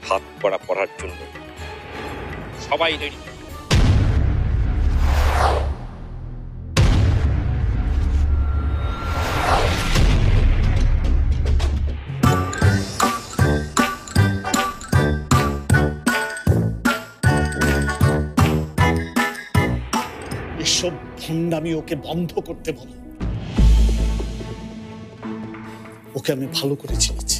হাত পড়া পড়ার জন্য সবাই রেডি। এসব ভণ্ডামি ওকে বন্ধ করতে বলো। ওকে আমি ভালো করে চিনেছি,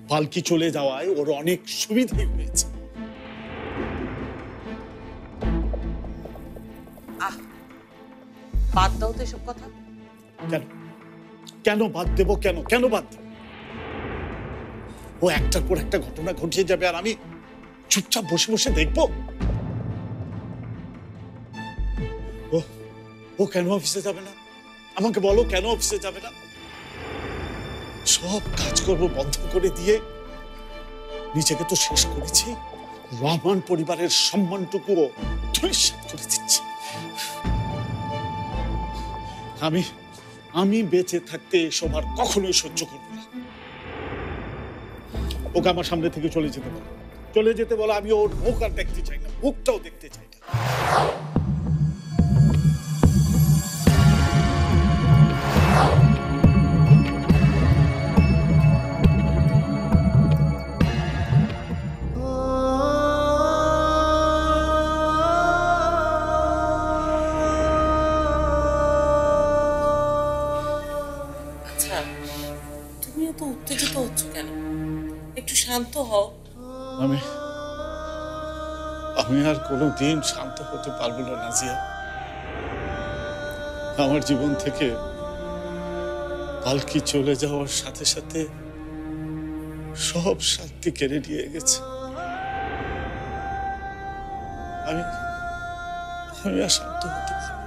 পালকি চলে যাওয়ায় ওর অনেক সুবিধাই হয়েছে। বাদ দাও তো এসব কথা। কেন কেন বাদ দেবো? কেন কেন বাদ দেব? ও একটার পর একটা ঘটনা ঘটিয়ে যাবে আর আমি চুপচাপ বসে বসে দেখবো? ও কেন অফিসে যাবে না? আমাকে বলো, কেন অফিসে যাবে না? সব কাজকর্ম বন্ধ করে দিয়ে নিজেকে তো শেষ করেছি, রহমান পরিবারের সম্মানটুকুও ধূলিসাৎ করে দিচ্ছে। আমি বেঁচে থাকতে এসব আর কখনোই সহ্য করবো না। ওকে আমার সামনে থেকে চলে যেতে বলো, চলে যেতে বলো। আমি ওর মুখ আর দেখতে চাই না, মুখটাও দেখতে চাই না। তুমি এত উত্তেজিত হচ্ছ কেন? একটু শান্ত হও। আমি আর কোনোদিন শান্ত হতে পারবো না নাজিয়া। আমার জীবন থেকে পালকি চলে যাওয়ার সাথে সাথে সব শান্তি কেড়ে নিয়ে গেছে। আমি আর শান্ত হতে পারবো না।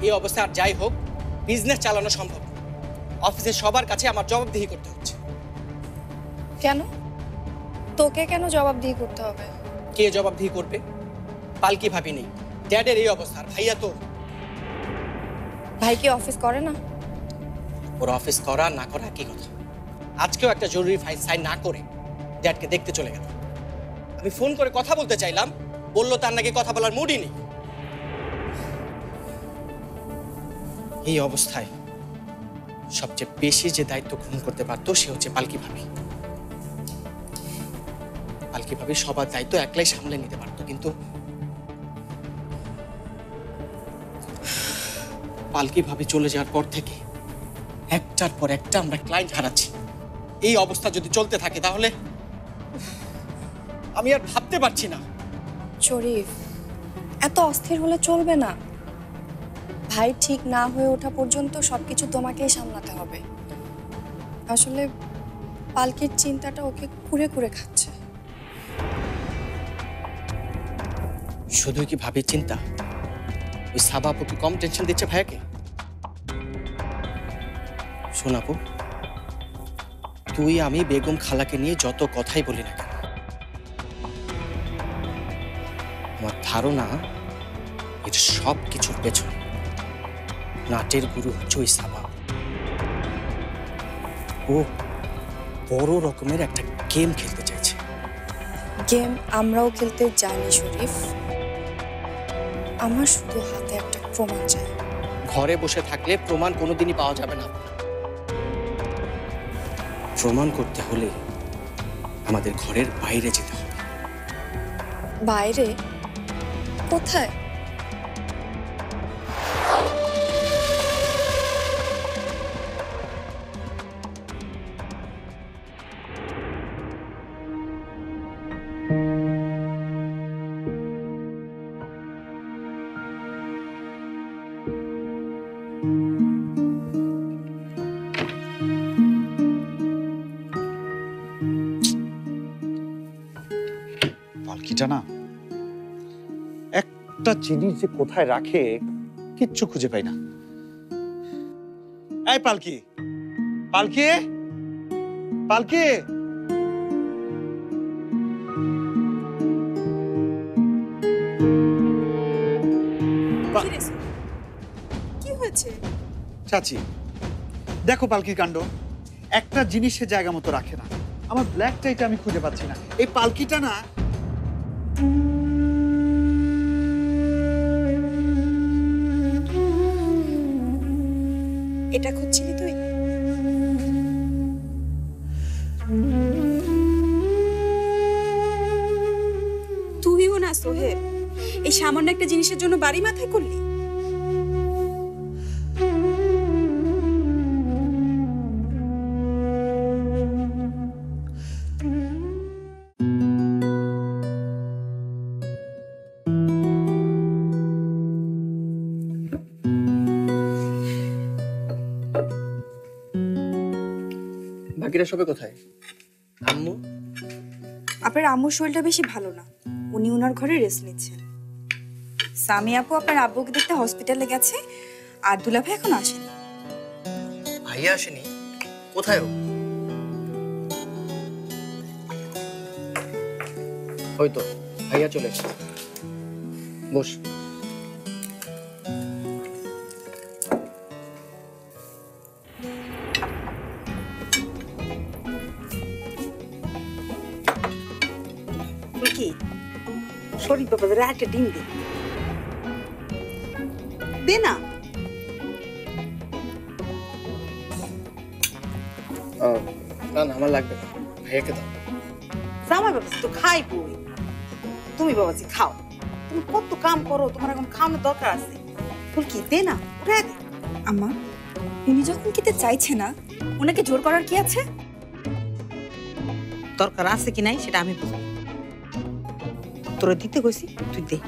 এই অবস্থা আর যাই হোক, বিজনেস চালানো সম্ভব। অফিসের সবার কাছে আমার জবাবদিহি করতে হচ্ছে। কেন? তোকে কেন জবাবদিহি করতে হবে? কে জবাবদিহি করবে? পালকি ভাবি নেই, ড্যাডের এই অবস্থা। আর ভাইয়া তো, ভাই কি অফিস করে না? ওর অফিস করা না করা কি কথা। আজকেও একটা জরুরি ফাইল সাইন না করে ড্যাডকে দেখতে চলে গেল। আমি ফোন করে কথা বলতে চাইলাম, বললো তার নাকি কথা বলার মুডই নেই। এই অবস্থায় সবচেয়ে বেশি যে দায়িত্ব গ্রহণ করতে পারতো সে হচ্ছে পালকি ভাবি। পালকি ভাবি সবার দায়িত্ব একলাই সামলে নিতে পারতো, কিন্তু পালকি ভাবি চলে যাওয়ার পর থেকে একটার পর একটা আমরা ক্লায়েন্ট হারাচ্ছি। এই অবস্থা যদি চলতে থাকে তাহলে আমি আর ভাবতে পারছি না। শরীফ, এত অস্থির হলে চলবে না। ভাই ঠিক না হয়ে ওঠা পর্যন্ত সবকিছু তোমাকেই সামলাতে হবে। আসলে পালকির চিন্তাটা ওকে কুরে কুরে খাচ্ছে। শুধু কি ভাবির চিন্তা? ওই সাবা আপু কি কম টেনশন দিচ্ছে ভাইয়াকে? শোন আপু, তুই আমি বেগম খালাকে নিয়ে যত কথাই বলি না কেন, আমার ধারণা এর সব কিছুর পেছনে নাটের গুরু হচ্ছে ওই সাবা। ও বড় রকমের একটা গেম খেলতে চাইছে। গেম আমরাও খেলতে জানি শরীফ। আমার শুধু হাতে একটা প্রমাণ চাই। ঘরে বসে থাকলে প্রমাণ কোনোদিনই পাওয়া যাবে না। প্রমাণ করতে হলে আমাদের ঘরের বাইরে যেতে হবে। বাইরে? কোথায়? পালকিটা না, একটা জিনিস যে কোথায় রাখে কিচ্ছু খুঁজে পাই না। এই পালকি, পালকি, পালকি, রে কি হয়েছে? চাচি দেখো পালকির কাণ্ড, একটা জিনিস সে জায়গা মতো রাখে না। আমার ব্ল্যাক টাইটা আমি খুঁজে পাচ্ছি না। এই পালকিটা না এটা খুঁজছিলি তুই? তুইও না সোহেল, এই সামান্য একটা জিনিসের জন্য বাড়ি মাথায় করলি? বাকিরা সবে কোথায়? আম্মু? আপনার আম্মুর শরীরটা বেশি ভালো না, উনি ওনার ঘরে রেস্ট নিচ্ছেন। সামি আপু আপনার আব্বুকে দেখতে হসপিটালে গেছে, আর দুলা ভাই এখন আসেনি। ভাইয়া আসেনি? কোথায় ও? ওই তো ভাইয়া চলে এসেছে। বস। কি শরীর বাবাদের একটা ডিম দে, দে না। না না আমার লাগবে না, ভাইয়াকে দাও। জামাই বাবাজি তো খাই বই, তুমি বাবাজি খাও। তুমি কত কাম করো, তোমার এখন খাওয়ানোর দরকার আছে। ফুলকি দে না, উঠায় দে। আম্মা, উনি যখন খেতে চাইছে না, ওনাকে জোর করার কি আছে? দরকার আছে কি নাই সেটা আমি বুঝবো। তোরা দিতে কইছি, তুই দে।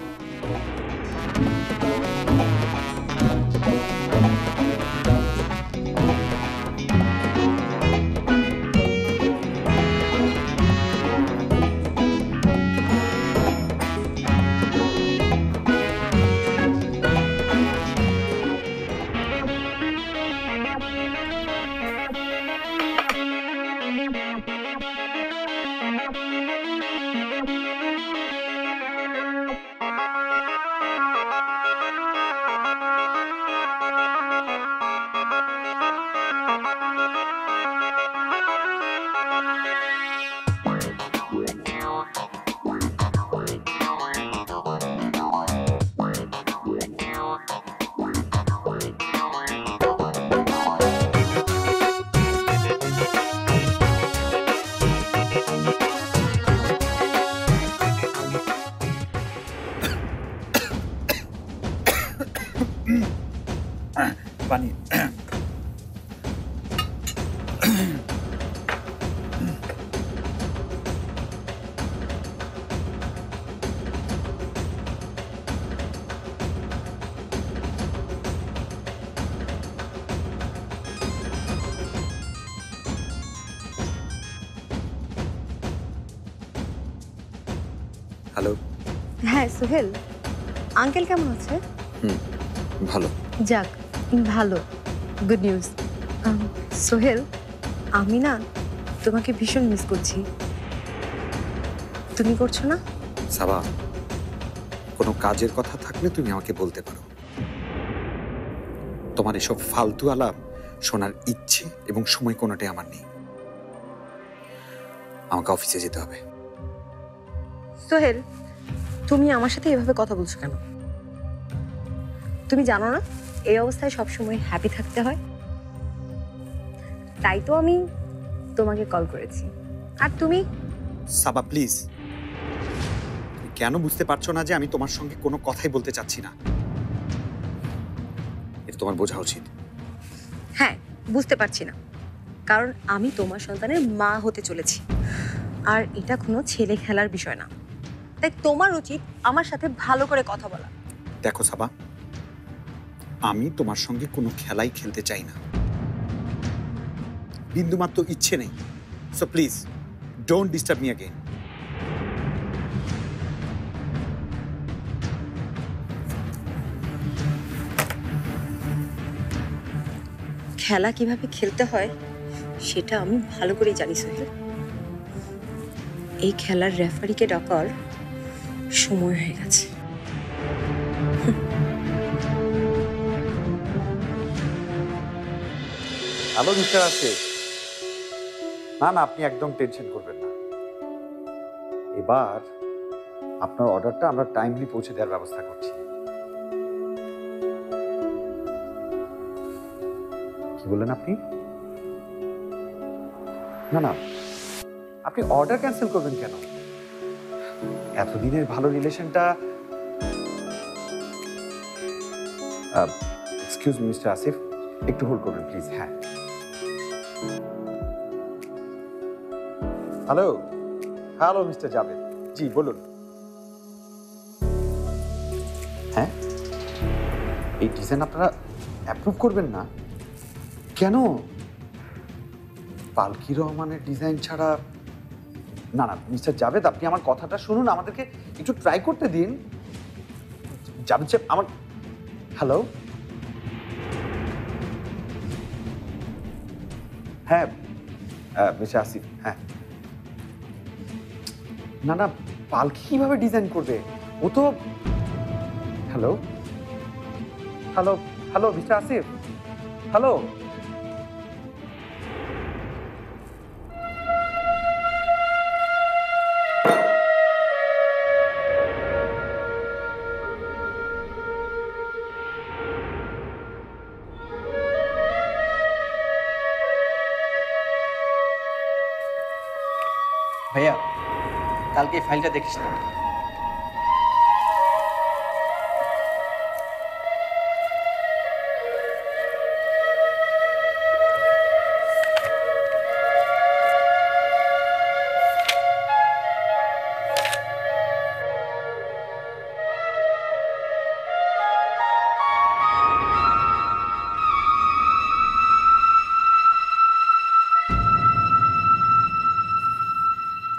পানি। হ্যালো। হ্যাঁ সোহেল, আঙ্কেল কেমন আছে? ভালো। যাক ভালো, গুড নিউজ। সোহেল, আমি না তোমাকে ভীষণ মিস করছি। তুমি করছো না? সাবা, কোনো কাজের কথা থাকলে তুমি আমাকে বলতে পারো। তোমার এসব ফালতু আলাপ শোনার ইচ্ছে এবং সময় কোনোটাই আমার নেই। আমাকে অফিসে যেতে হবে। সোহেল, তুমি আমার সাথে এভাবে কথা বলছো কেন? তুমি জানো না এই অবস্থায় সবসময় হ্যাপি থাকতে হয়? তাই তো আমি তোমাকে কল করেছি। আর তুমি? সাবা প্লিজ, তুমি কেন বুঝতে পারছো না যে আমি তোমার সঙ্গে কোনো কথাই বলতে চাচ্ছি না? এটা তোমার বোঝা উচিত। হ্যাঁ, বুঝতে পারছি না, কারণ আমি তোমার সন্তানের মা হতে চলেছি, আর এটা কোনো ছেলে খেলার বিষয় না। তাই তোমার উচিত আমার সাথে ভালো করে কথা বলা। দেখো সাবা, আমি তোমার সঙ্গে কোনো খেলাই খেলতে চাই না, বিন্দুমাত্র ইচ্ছে নেই। So please don't disturb me again. খেলা কিভাবে খেলতে হয় সেটা আমি ভালো করেই জানি সোহেল। এই খেলার রেফারিকে ডাকার সময় হয়ে গেছে। Hello mister Asif. না না, আপনি একদম টেনশন করবেন না। এবার আপনার অর্ডারটা আমরা টাইমলি পৌঁছে দেওয়ার ব্যবস্থা করছি। কি বললেন আপনি? না না, আপনি অর্ডার ক্যান্সেল করবেন কেন? এতদিনের ভালো রিলেশনটা। এক্সকিউজ মি মিস্টার আসিফ, একটু হোল্ড করবেন প্লিজ। হ্যাঁ, হ্যালো হ্যালো মিস্টার জাভেদ, জি বলুন। হ্যাঁ, এই ডিজাইন আপনারা অ্যাপ্রুভ করবেন না কেন? পালকি রহমানের ডিজাইন ছাড়া? না না মিস্টার জাভেদ, আপনি আমার কথাটা শুনুন, আমাদেরকে একটু ট্রাই করতে দিন। জাভেদ সাহেব, আমার হ্যালো, হ্যাঁ মিস্টার আসিফ, হ্যাঁ। না না, পালকি কিভাবে ডিজাইন করবে? ও তো hello hello hello mister Asif, hello. ভাইয়া, কালকে এই ফাইলটা দেখিস না।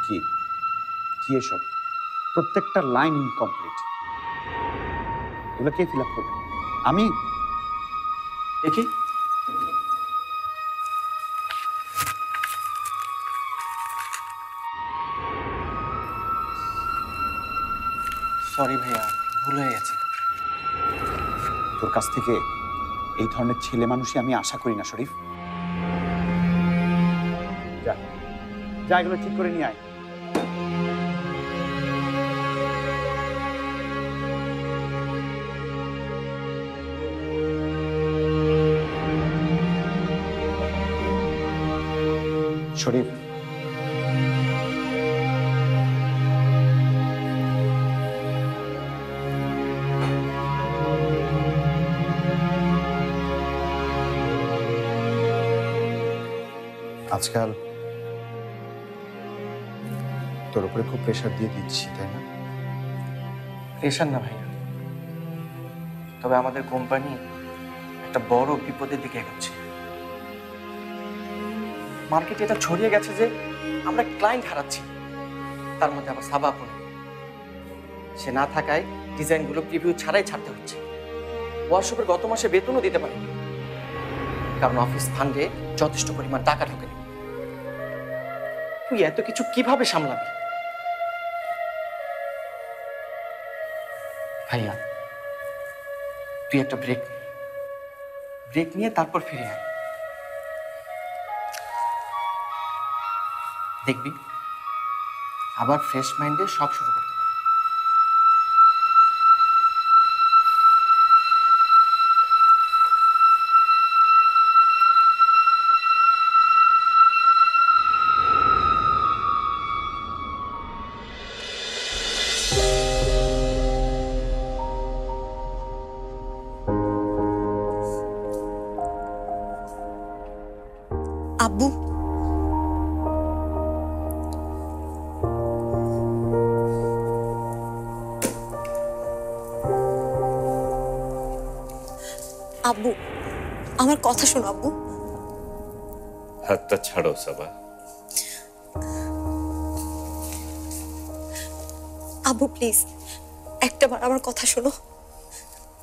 কি কি এসব? প্রত্যেকটা লাইন ইনকমপ্লিট। এগুলো কে ফিল আপ করবে? আমি। দেখি। সরি ভাইয়া, ভুল হয়ে গেছে। তোর কাছ থেকে এই ধরনের ছেলে মানুষই আমি আশা করি না শরীফ। যা যা, এগুলো ঠিক করে নিয়ে আয়। শরীফ, আজকাল তোর উপরে খুব প্রেশার দিয়ে দিচ্ছি, তাই না? প্রেশার না ভাইয়া, তবে আমাদের কোম্পানি একটা বড় বিপদের দিকে এগোচ্ছে। মার্কেটে এটা ছড়িয়ে গেছে যে আমরা ক্লায়েন্ট হারাচ্ছি, তার মধ্যে আবার সাবাপও নেই। সে না থাকায় ডিজাইনগুলো প্রিভিউ ছাড়াই ছাড়তে হচ্ছে। ওয়ার্কশপের গত মাসে বেতনও দিতে পারেনি, কারণ অফিস ফান্ডে যথেষ্ট পরিমাণ টাকা ঢোকেনি। তুই এত কিছু কিভাবে সামলাবি? ভাইয়া, তুই একটা ব্রেক নিয়ে তারপর ফিরে আয়। দেখবি আবার ফ্রেশ মাইন্ডে সব শুরু করতে পারবি। আব্বু, আব্বু আমার কথা শোনো আব্বু। হাতটা ছাড়ো সাবা। আব্বু প্লিজ একটাবার আমার কথা শোনো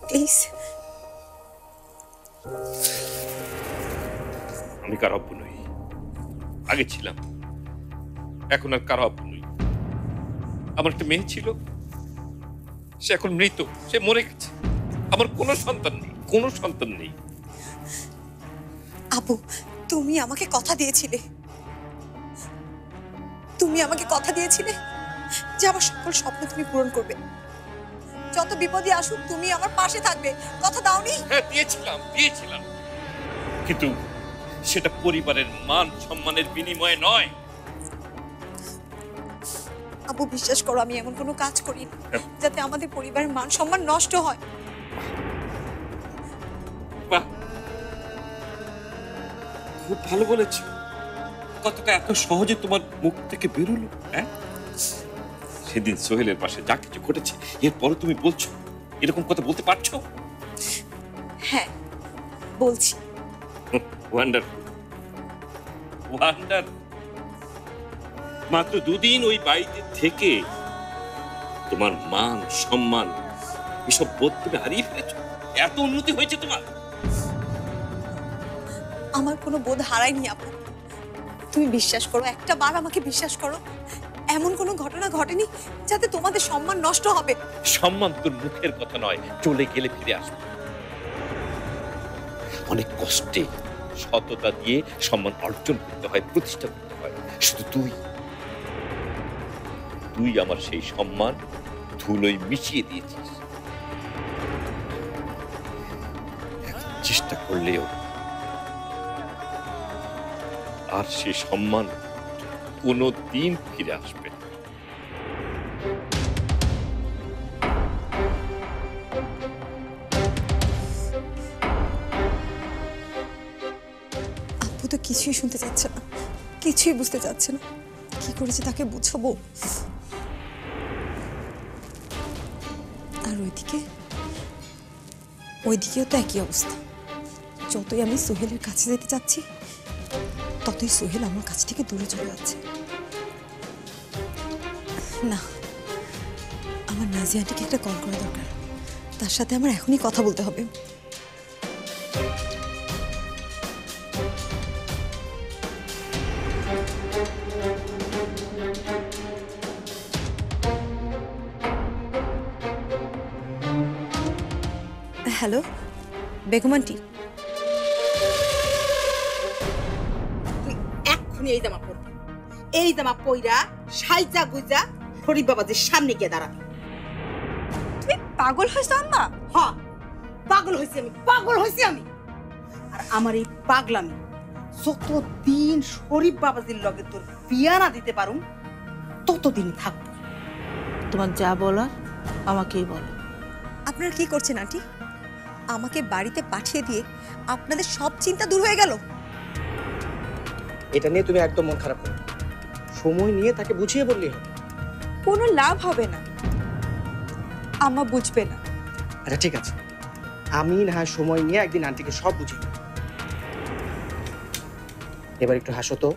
প্লিজ। আমি কারো আব্বু নই, আগে ছিলাম, এখন আর কারো আব্বু নই। আমার একটা মেয়ে ছিল, সে এখন মৃত, সে মরে গেছে। আমার কোনো সন্তান নেই, কোনো সন্তান নেই। আব্বু তুমি আমাকে কথা দিয়েছিলে, তুমি আমাকে কথা দিয়েছিলে যে আমার সকল স্বপ্ন তুমি পূরণ করবে, যত বিপদই আসুক তুমি আমার পাশে থাকবে। কথা দাওনি? হ্যাঁ দিয়েছিলাম, কিন্তু সেটা পরিবারের মান সম্মানের বিনিময়ে নয়। আব্বু বিশ্বাস করো, আমি এমন কোনো কাজ করি না যাতে আমাদের পরিবারের মান সম্মান নষ্ট হয়। বাহ, খুব ভালো বলেছ। কথাটা এত সহজে তোমার মুখ থেকে বেরোলো। হ্যাঁ, সেদিন সোহেলের পাশে যা কিছু ঘটেছে, এরপরও তুমি বলছো, এরকম কথা বলতে পারছো? হ্যাঁ বলছি। ওয়ান্ডারফুল, মাত্র 2 দিন ওই বাড়িতে থেকে তোমার মান সম্মান এসব বোধ তুমি হারিয়ে ফেলেছো। এত উন্নতি হয়েছে তোমার। আমার কোনো বোধ হারায়নি আপু, তুমি বিশ্বাস করো, একটা বার আমাকে বিশ্বাস করো, এমন কোনো ঘটনা ঘটেনি যাতে তোমাদের সম্মান নষ্ট হবে। সম্মান তোর মুখের কথা নয়, চলে গেলে ফিরে আসবে। অনেক কষ্টে সততা দিয়ে সম্মান অর্জন করতে হয়, প্রতিষ্ঠা করতে হয়। শুধু তুই আমার সেই সম্মান ধুলোয় মিশিয়ে দিয়েছিস। এখন চেষ্টা করলেও আর সে সম্মান কোনোদিন ফিরে আসবে না। আপু তো কিছুই শুনতে চাচ্ছে না, কিছুই বুঝতে চাচ্ছে না, কি করেছে তাকে বুঝাবো? আর ওইদিকেও তো একই অবস্থা। যতই আমি সোহেলের কাছে যেতে চাচ্ছি, ততই সোহেল আমার কাছ থেকে দূরে চলে যাচ্ছে। না, আমার নাজিয়া আন্টিকে একটা কল করা দরকার, তার সাথে আমার এখনই কথা বলতে হবে। হ্যালো বেগম আন্টি, তুই এক্ষুনি এই জামা পরবি, এই জামা পইরা সাইজা গুজা শরীফ বাবাজির সামনে গিয়ে দাঁড়াবি। তুমি পাগল হয়েছো আম্মা? হ্যাঁ, পাগল হয়েছি আমি। আর আমার এই পাগলামি যতদিন শরীফ বাবাজির লগে তোর বিয়া না দিতে পারুম, ততদিন থাকবো। তোমার যা বলার আমাকেই বলো। আপনারা কি করছেন আন্টি? আমাকে বাড়িতে পাঠিয়ে দিয়ে আপনাদের সব চিন্তা দূর হয়ে গেল? এটা নিয়ে তুমি একদম মন খারাপ করো না। সময় নিয়ে তাকে বুঝিয়ে বললেই হবে। কোনো লাভ হবে না, আম্মা বুঝবে না। আচ্ছা ঠিক আছে, আমি না হয় সময় নিয়ে একদিন আন্টিকে সব বুঝিয়ে দেব। এবার একটু হাসো তো।